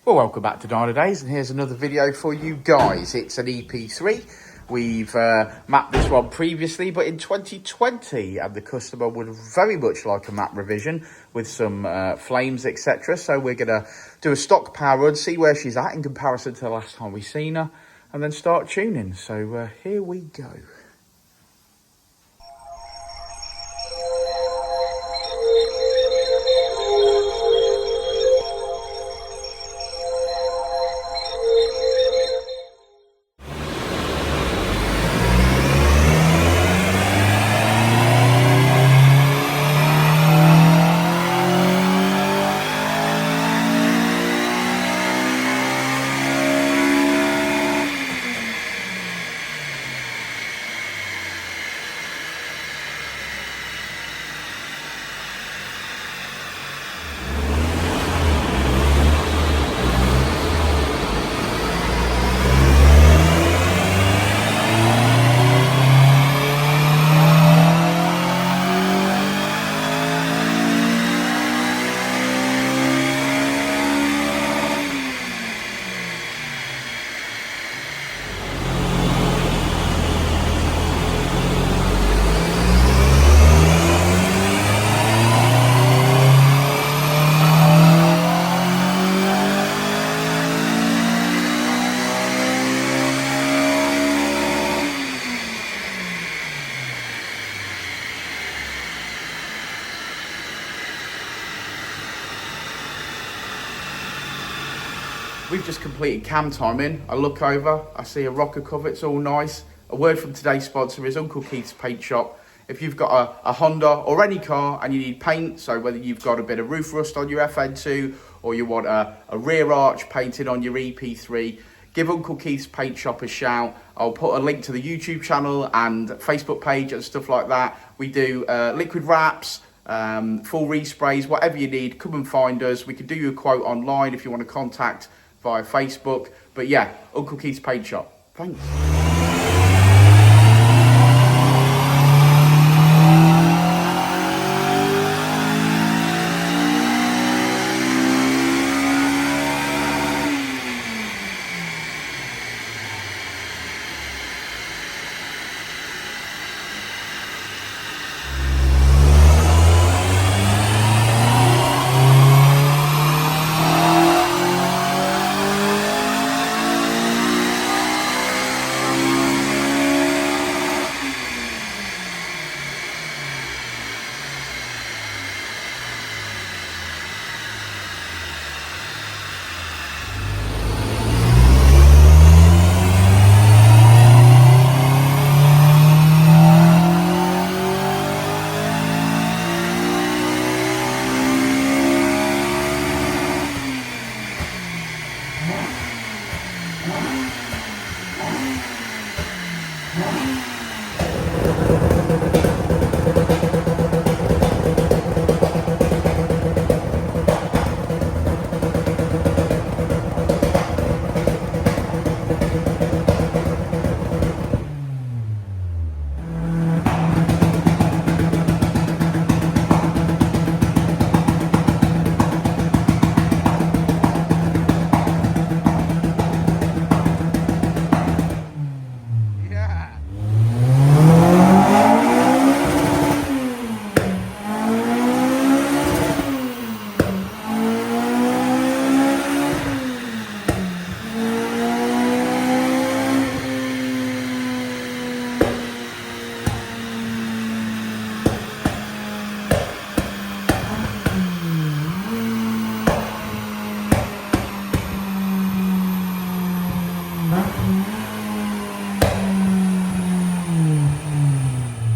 Well, welcome back to Dynodaze, and here's another video for you guys. It's an EP3. We've mapped this one previously, but in 2020, and the customer would very much like a map revision with some flames, etc. So we're going to do a stock power run, see where she's at in comparison to the last time we seen her, and then start tuning. So here we go. We've just completed cam timing. I look over, I see a rocker cover, it's all nice. A word from today's sponsor is Uncle Keith's Paint Shop. If you've got a Honda or any car and you need paint, so whether you've got a bit of roof rust on your FN2 or you want a rear arch painted on your EP3, give Uncle Keith's Paint Shop a shout. I'll put a link to the YouTube channel and Facebook page and stuff like that. We do liquid wraps, full resprays, whatever you need, come and find us. We can do you a quote online if you want to contact via Facebook. But yeah, Uncle Keith's Paint Shop. Thanks.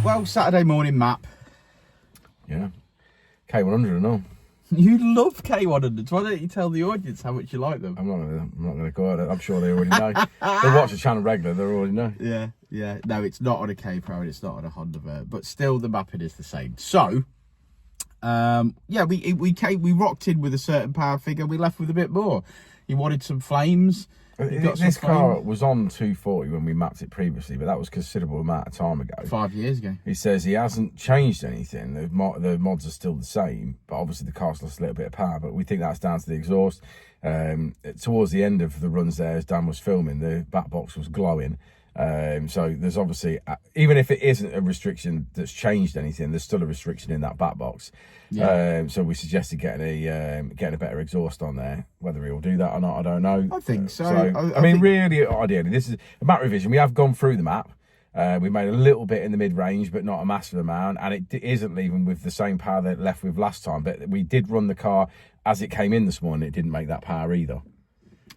Well, Saturday morning map. Yeah, K100 and all. You love K100s. Why don't you tell the audience how much you like them? I'm not gonna go at it. I'm sure they already know. They watch the channel regular. They already know. Yeah. No, it's not on a K Pro and it's not on a Honda Vert, but still the mapping is the same. So, yeah, we rocked in with a certain power figure. We left with a bit more. He wanted some flames. This car was on 240 when we mapped it previously, but that was a considerable amount of time ago. 5 years ago. He says he hasn't changed anything. The mods are still the same, but obviously the car's lost a little bit of power. But we think that's down to the exhaust. Towards the end of the runs there, as Dan was filming, the back box was glowing. So there's obviously, even if it isn't a restriction that's changed anything, there's still a restriction in that back box. Yeah. So we suggested getting a better exhaust on there. Whether he'll do that or not, I don't know. I think so. I mean, really, ideally, this is a map revision. We have gone through the map. We made a little bit in the mid-range, but not a massive amount. And it isn't leaving with the same power that it left with last time. But we did run the car as it came in this morning. It didn't make that power either.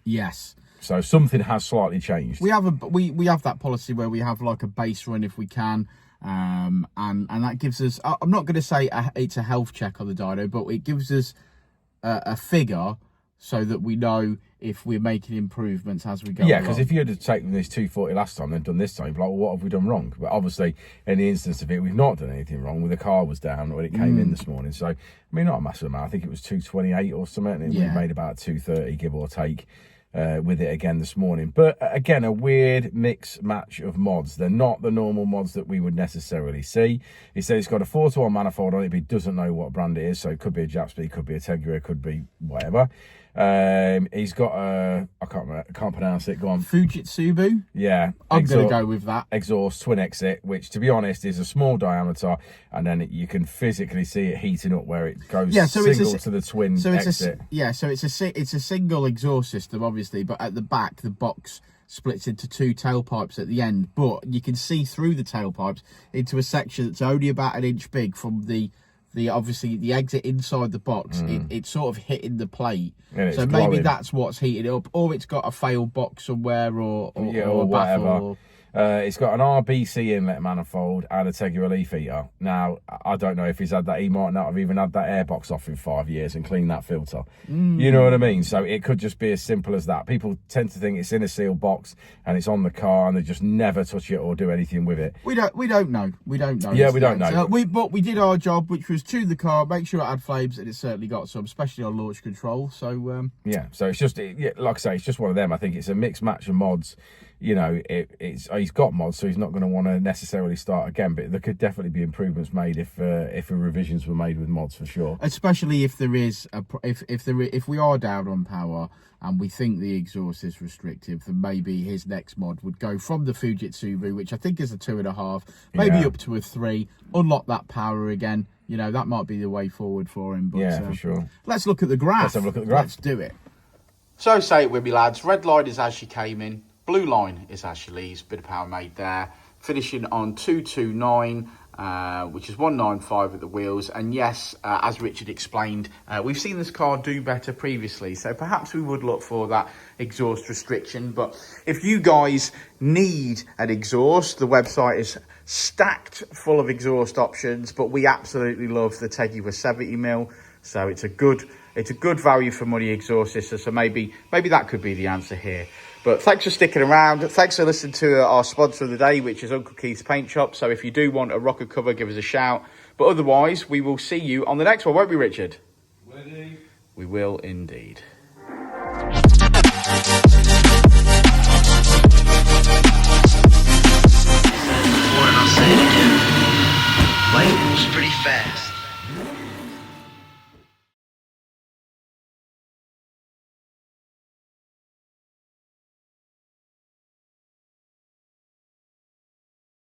Yes. So something has slightly changed. We have we have that policy where we have like a base run if we can, and that gives us. I'm not going to say it's a health check on the dyno, but it gives us a figure so that we know if we're making improvements as we go. Yeah, because if you had taken this 240 last time and done this time, you'd be like, well, what have we done wrong? But obviously, in the instance of it, we've not done anything wrong. With the car was down when it came in this morning. So I mean, not a massive amount. I think it was 228 or something. And we made about 230, give or take. With it again this morning, but again, a weird mix match of mods. They're not the normal mods that we would necessarily see. He said it's got a 4-to-1 manifold on it, but he doesn't know what brand it is, so it could be a Japspeed, could be a Tegiwa, could be whatever. He's got a, I can't pronounce it, go on. Fujitsubu? Yeah. I'm going to go with that. Exhaust twin exit, which to be honest is a small diameter, and then you can physically see it heating up where it goes single to the twin exit. So it's a single exhaust system, obviously, but at the back, the box splits into 2 tailpipes at the end, but you can see through the tailpipes into a section that's only about 1 inch big from the obviously the exit inside the box. It's sort of hitting the plate, so maybe that's what's heating it up, or it's got a failed box somewhere, or whatever. It's got an RBC inlet manifold and a Tegiwa leaf heater. Now, I don't know if he's had that. He might not have even had that airbox off in 5 years and cleaned that filter. You know what I mean? So it could just be as simple as that. People tend to think it's in a sealed box and it's on the car, and they just never touch it or do anything with it. We don't know. Yeah, we don't know. But we did our job, which was tune the car, make sure it had flames, and it certainly got some, especially on launch control. So yeah, so it's just like I say, it's just one of them. I think it's a mixed match of mods. You know, he's got mods, so he's not going to want to necessarily start again. But there could definitely be improvements made if revisions were made with mods, for sure. Especially if there is if we are down on power and we think the exhaust is restrictive, then maybe his next mod would go from the Fujitsubu, which I think is a 2.5, maybe up to a 3. Unlock that power again. You know, that might be the way forward for him. But, yeah, for sure. Let's look at the graph. Let's have a look at the graph. Let's do it. So say it with me, lads. Red line is as she came in. Blue line is as she leaves. Bit of power made there. Finishing on 229, which is 195 at the wheels. And yes, as Richard explained, we've seen this car do better previously. So perhaps we would look for that exhaust restriction. But if you guys need an exhaust, the website is stacked full of exhaust options. But we absolutely love the Tegiwa 70mm. So it's a good value for money exhaust system. So maybe that could be the answer here. But thanks for sticking around. Thanks for listening to our sponsor of the day, which is Uncle Keith's Paint Shop. So if you do want a rocker cover, give us a shout. But otherwise, we will see you on the next one, won't we, Richard? We will indeed. What I'll say to do, life moves pretty fast.